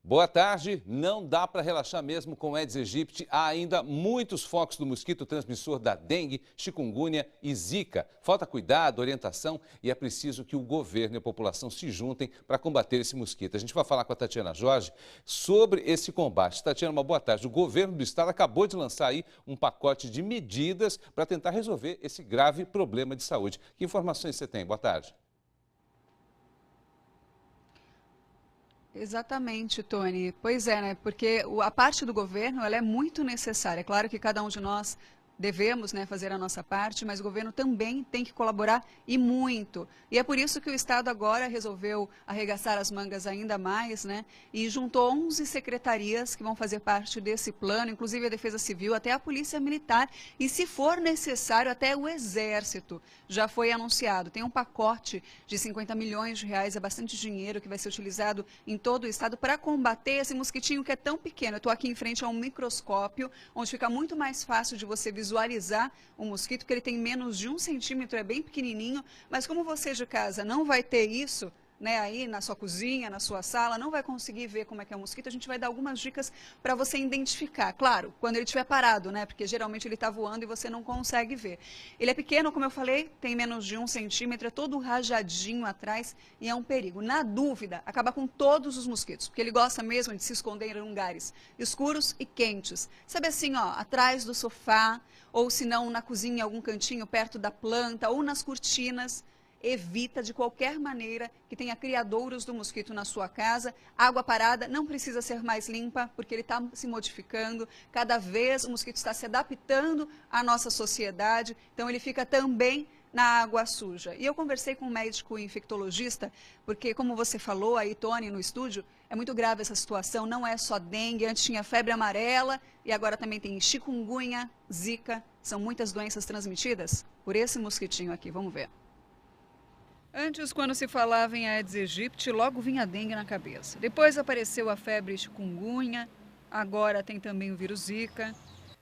Boa tarde. Não dá para relaxar mesmo com Aedes aegypti. Há ainda muitos focos do mosquito transmissor da dengue, chikungunya e zika. Falta cuidado, orientação e é preciso que o governo e a população se juntem para combater esse mosquito. A gente vai falar com a Tatiana Jorge sobre esse combate. Tatiana, uma boa tarde. O governo do estado acabou de lançar aí um pacote de medidas para tentar resolver esse grave problema de saúde. Que informações você tem? Boa tarde. Exatamente, Tony. Pois é, né? Porque a parte do governo ela é muito necessária. É claro que cada um de nós devemos, né, fazer a nossa parte, mas o governo também tem que colaborar e muito. E é por isso que o Estado agora resolveu arregaçar as mangas ainda mais, né? E juntou 11 secretarias que vão fazer parte desse plano, inclusive a Defesa Civil, até a Polícia Militar e, se for necessário, até o Exército. Já foi anunciado. Tem um pacote de 50 milhões de reais, é bastante dinheiro que vai ser utilizado em todo o estado para combater esse mosquitinho que é tão pequeno. Eu estou aqui em frente a um microscópio, onde fica muito mais fácil de você visualizar o mosquito, que ele tem menos de 1 centímetro, é bem pequenininho, mas como você de casa não vai ter isso, né, aí na sua cozinha, na sua sala, não vai conseguir ver como é que é o mosquito, a gente vai dar algumas dicas para você identificar. Claro, quando ele estiver parado, né, porque geralmente ele está voando e você não consegue ver. Ele é pequeno, como eu falei, tem menos de 1 centímetro, é todo rajadinho atrás e é um perigo. Na dúvida, acaba com todos os mosquitos, porque ele gosta mesmo de se esconder em lugares escuros e quentes. Sabe assim, ó, atrás do sofá, ou se não na cozinha, em algum cantinho perto da planta, ou nas cortinas. Evita de qualquer maneira que tenha criadouros do mosquito na sua casa. Água parada não precisa ser mais limpa, porque ele está se modificando. Cada vez o mosquito está se adaptando à nossa sociedade, então ele fica também na água suja. E eu conversei com um médico infectologista, porque como você falou aí, Tony, no estúdio, é muito grave essa situação, não é só dengue, antes tinha febre amarela e agora também tem chikungunya, zika, são muitas doenças transmitidas por esse mosquitinho aqui, vamos ver. Antes, quando se falava em Aedes aegypti, logo vinha a dengue na cabeça. Depois apareceu a febre chikungunya, agora tem também o vírus zika.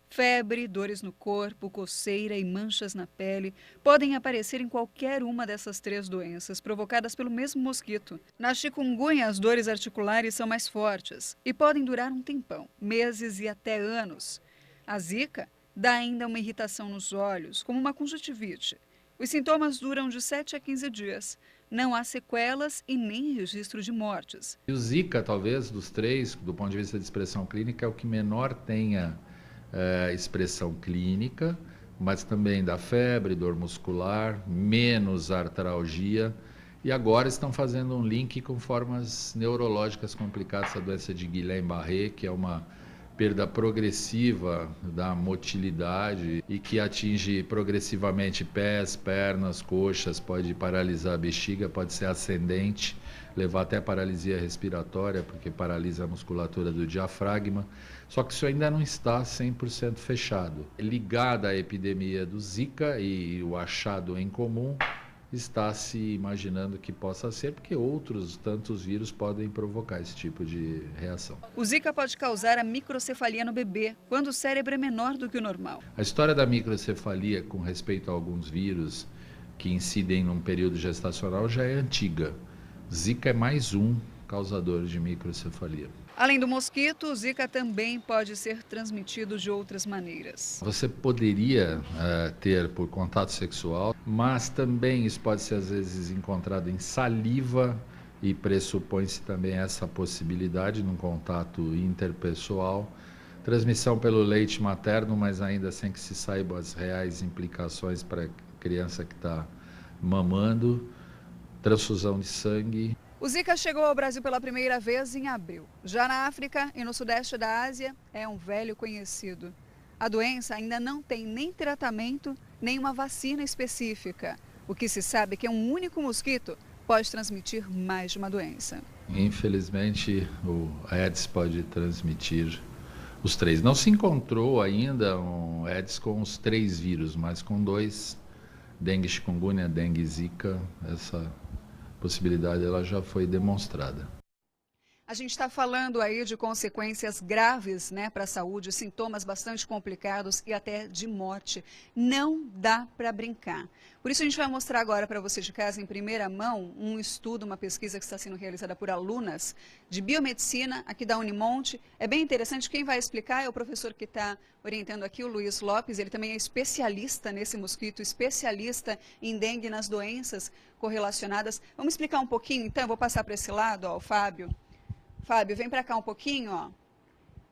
Febre, dores no corpo, coceira e manchas na pele podem aparecer em qualquer uma dessas 3 doenças, provocadas pelo mesmo mosquito. Na chikungunya, as dores articulares são mais fortes e podem durar um tempão, meses e até anos. A zika dá ainda uma irritação nos olhos, como uma conjuntivite. Os sintomas duram de 7 a 15 dias. Não há sequelas e nem registro de mortes. E o Zika, talvez, dos 3, do ponto de vista de expressão clínica, é o que menor tenha expressão clínica, mas também dá febre, dor muscular, menos artralgia. E agora estão fazendo um link com formas neurológicas complicadas, a doença de Guillain-Barré, que é uma perda progressiva da motilidade e que atinge progressivamente pés, pernas, coxas, pode paralisar a bexiga, pode ser ascendente, levar até paralisia respiratória, porque paralisa a musculatura do diafragma. Só que isso ainda não está 100% fechado. Ligada à epidemia do Zika e o achado em comum, está se imaginando que possa ser, porque outros tantos vírus podem provocar esse tipo de reação. O Zika pode causar a microcefalia no bebê, quando o cérebro é menor do que o normal. A história da microcefalia com respeito a alguns vírus que incidem num período gestacional já é antiga. Zika é mais um causador de microcefalia. Além do mosquito, o Zika também pode ser transmitido de outras maneiras. Você poderia ter por contato sexual, mas também isso pode ser às vezes encontrado em saliva e pressupõe-se também essa possibilidade num contato interpessoal. Transmissão pelo leite materno, mas ainda sem que se saiba as reais implicações para a criança que está mamando. Transfusão de sangue. O Zika chegou ao Brasil pela primeira vez em abril. Já na África e no sudeste da Ásia, é um velho conhecido. A doença ainda não tem nem tratamento, nem uma vacina específica. O que se sabe é que um único mosquito pode transmitir mais de uma doença. Infelizmente, o Aedes pode transmitir os 3. Não se encontrou ainda um Aedes com os 3 vírus, mas com 2, dengue, chikungunya, dengue e zika, essa possibilidade ela já foi demonstrada. A gente está falando aí de consequências graves, né, para a saúde, sintomas bastante complicados e até de morte. Não dá para brincar. Por isso a gente vai mostrar agora para você de casa, em primeira mão, um estudo, uma pesquisa que está sendo realizada por alunas de biomedicina aqui da Unimonte. É bem interessante. Quem vai explicar é o professor que está orientando aqui, o Luiz Lopes. Ele também é especialista nesse mosquito, especialista em dengue, nas doenças correlacionadas. Vamos explicar um pouquinho, então? Eu vou passar para esse lado, ó, o Fábio. Fábio, vem para cá um pouquinho, ó,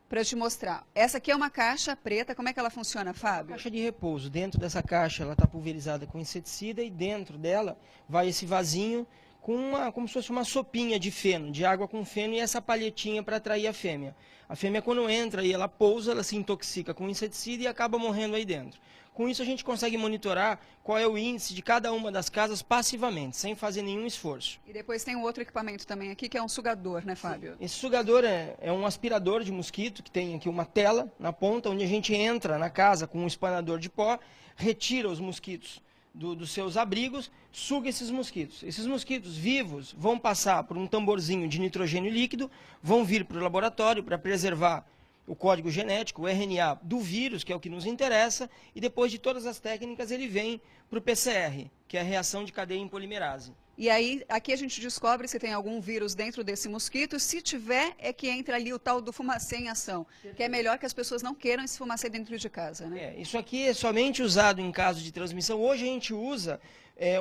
para eu te mostrar. Essa aqui é uma caixa preta, como é que ela funciona, Fábio? Caixa de repouso. Dentro dessa caixa ela está pulverizada com inseticida e dentro dela vai esse vasinho com como se fosse uma sopinha de feno, de água com feno e essa palhetinha para atrair a fêmea. A fêmea quando entra e ela pousa, ela se intoxica com inseticida e acaba morrendo aí dentro. Com isso a gente consegue monitorar qual é o índice de cada uma das casas passivamente, sem fazer nenhum esforço. E depois tem um outro equipamento também aqui, que é um sugador, né, Fábio? Esse sugador é um aspirador de mosquito, que tem aqui uma tela na ponta, onde a gente entra na casa com um espanador de pó, retira os mosquitos dos seus abrigos, suga esses mosquitos. Esses mosquitos vivos vão passar por um tamborzinho de nitrogênio líquido, vão vir para o laboratório para preservar o código genético, o RNA do vírus, que é o que nos interessa, e depois de todas as técnicas ele vem para o PCR, que é a reação de cadeia em polimerase. E aí, aqui a gente descobre se tem algum vírus dentro desse mosquito. Se tiver, é que entra ali o tal do fumacê em ação, que é melhor que as pessoas não queiram esse fumacê dentro de casa, né? Isso aqui é somente usado em caso de transmissão. Hoje a gente usa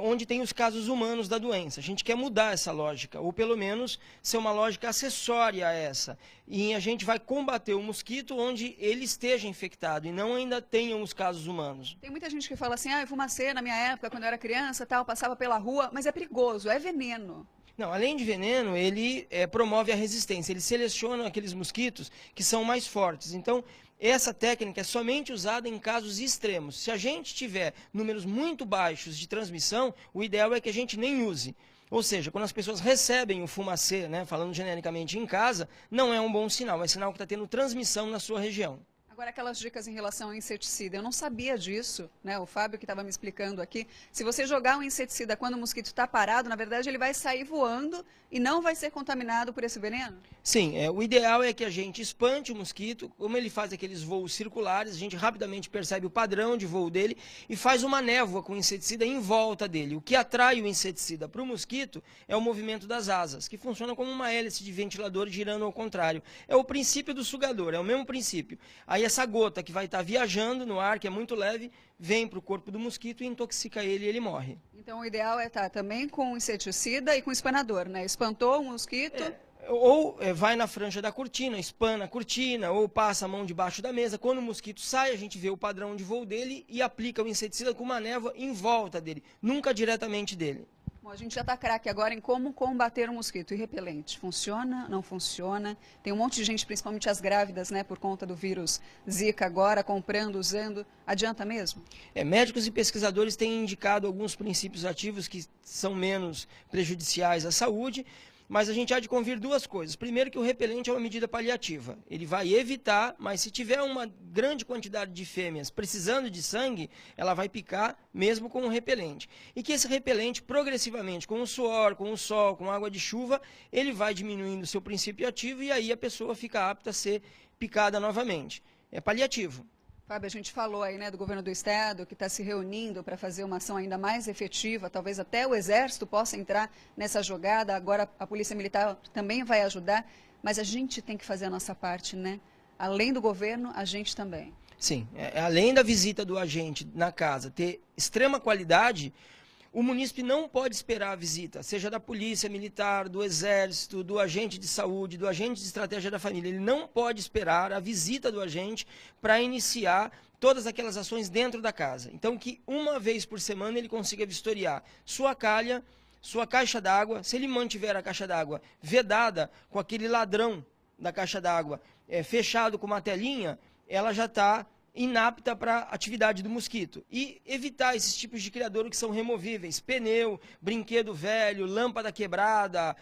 onde tem os casos humanos da doença. A gente quer mudar essa lógica, ou pelo menos ser uma lógica acessória a essa. E a gente vai combater o mosquito onde ele esteja infectado e não ainda tenham os casos humanos. Tem muita gente que fala assim, fumacê na minha época, quando eu era criança, tal, passava pela rua, mas é perigoso, é veneno. Não, além de veneno, ele promove a resistência, ele seleciona aqueles mosquitos que são mais fortes. Então, essa técnica é somente usada em casos extremos. Se a gente tiver números muito baixos de transmissão, o ideal é que a gente nem use. Ou seja, quando as pessoas recebem o fumacê, né, falando genericamente em casa, não é um bom sinal, é sinal que está tendo transmissão na sua região. Agora, aquelas dicas em relação ao inseticida, eu não sabia disso, né? O Fábio que estava me explicando aqui. Se você jogar um inseticida quando o mosquito está parado, na verdade ele vai sair voando e não vai ser contaminado por esse veneno? Sim, o ideal é que a gente espante o mosquito, como ele faz aqueles voos circulares, a gente rapidamente percebe o padrão de voo dele e faz uma névoa com inseticida em volta dele. O que atrai o inseticida para o mosquito é o movimento das asas, que funciona como uma hélice de ventilador girando ao contrário. É o princípio do sugador, é o mesmo princípio. Aí essa gota que vai estar viajando no ar, que é muito leve, vem para o corpo do mosquito e intoxica ele e ele morre. Então o ideal é estar também com inseticida e com espanador, né? Espantou o mosquito... Ou vai na franja da cortina, espana a cortina, ou passa a mão debaixo da mesa. Quando o mosquito sai, a gente vê o padrão de voo dele e aplica o inseticida com uma névoa em volta dele, nunca diretamente dele. Bom, a gente já está craque agora em como combater o mosquito. E repelente, funciona, não funciona? Tem um monte de gente, principalmente as grávidas, né, por conta do vírus Zika agora, comprando, usando. Adianta mesmo? Médicos e pesquisadores têm indicado alguns princípios ativos que são menos prejudiciais à saúde, mas a gente há de convir duas coisas. Primeiro, que o repelente é uma medida paliativa. Ele vai evitar, mas se tiver uma grande quantidade de fêmeas precisando de sangue, ela vai picar mesmo com o repelente. E que esse repelente, progressivamente, com o suor, com o sol, com água de chuva, ele vai diminuindo o seu princípio ativo e aí a pessoa fica apta a ser picada novamente. É paliativo. Fábio, a gente falou aí, né, do governo do estado que está se reunindo para fazer uma ação ainda mais efetiva, talvez até o Exército possa entrar nessa jogada, agora a Polícia Militar também vai ajudar, mas a gente tem que fazer a nossa parte, né? Além do governo, a gente também. Sim, além da visita do agente na casa ter extrema qualidade, o munícipe não pode esperar a visita, seja da polícia militar, do exército, do agente de saúde, do agente de estratégia da família. Ele não pode esperar a visita do agente para iniciar todas aquelas ações dentro da casa. Então, que uma vez por semana ele consiga vistoriar sua calha, sua caixa d'água. Se ele mantiver a caixa d'água vedada com aquele ladrão da caixa d'água fechado com uma telinha, ela já está inapta para a atividade do mosquito. E evitar esses tipos de criadouro que são removíveis, pneu, brinquedo velho, lâmpada quebrada,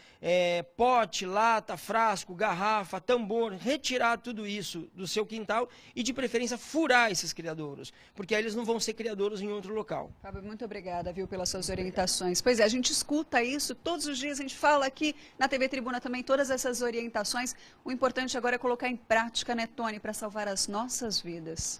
pote, lata, frasco, garrafa, tambor, retirar tudo isso do seu quintal e de preferência furar esses criadouros, porque aí eles não vão ser criadouros em outro local. Fábio, muito obrigada, viu, pelas suas orientações. Pois é, a gente escuta isso todos os dias, a gente fala aqui na TV Tribuna também todas essas orientações. O importante agora é colocar em prática, né, Tony, para salvar as nossas vidas.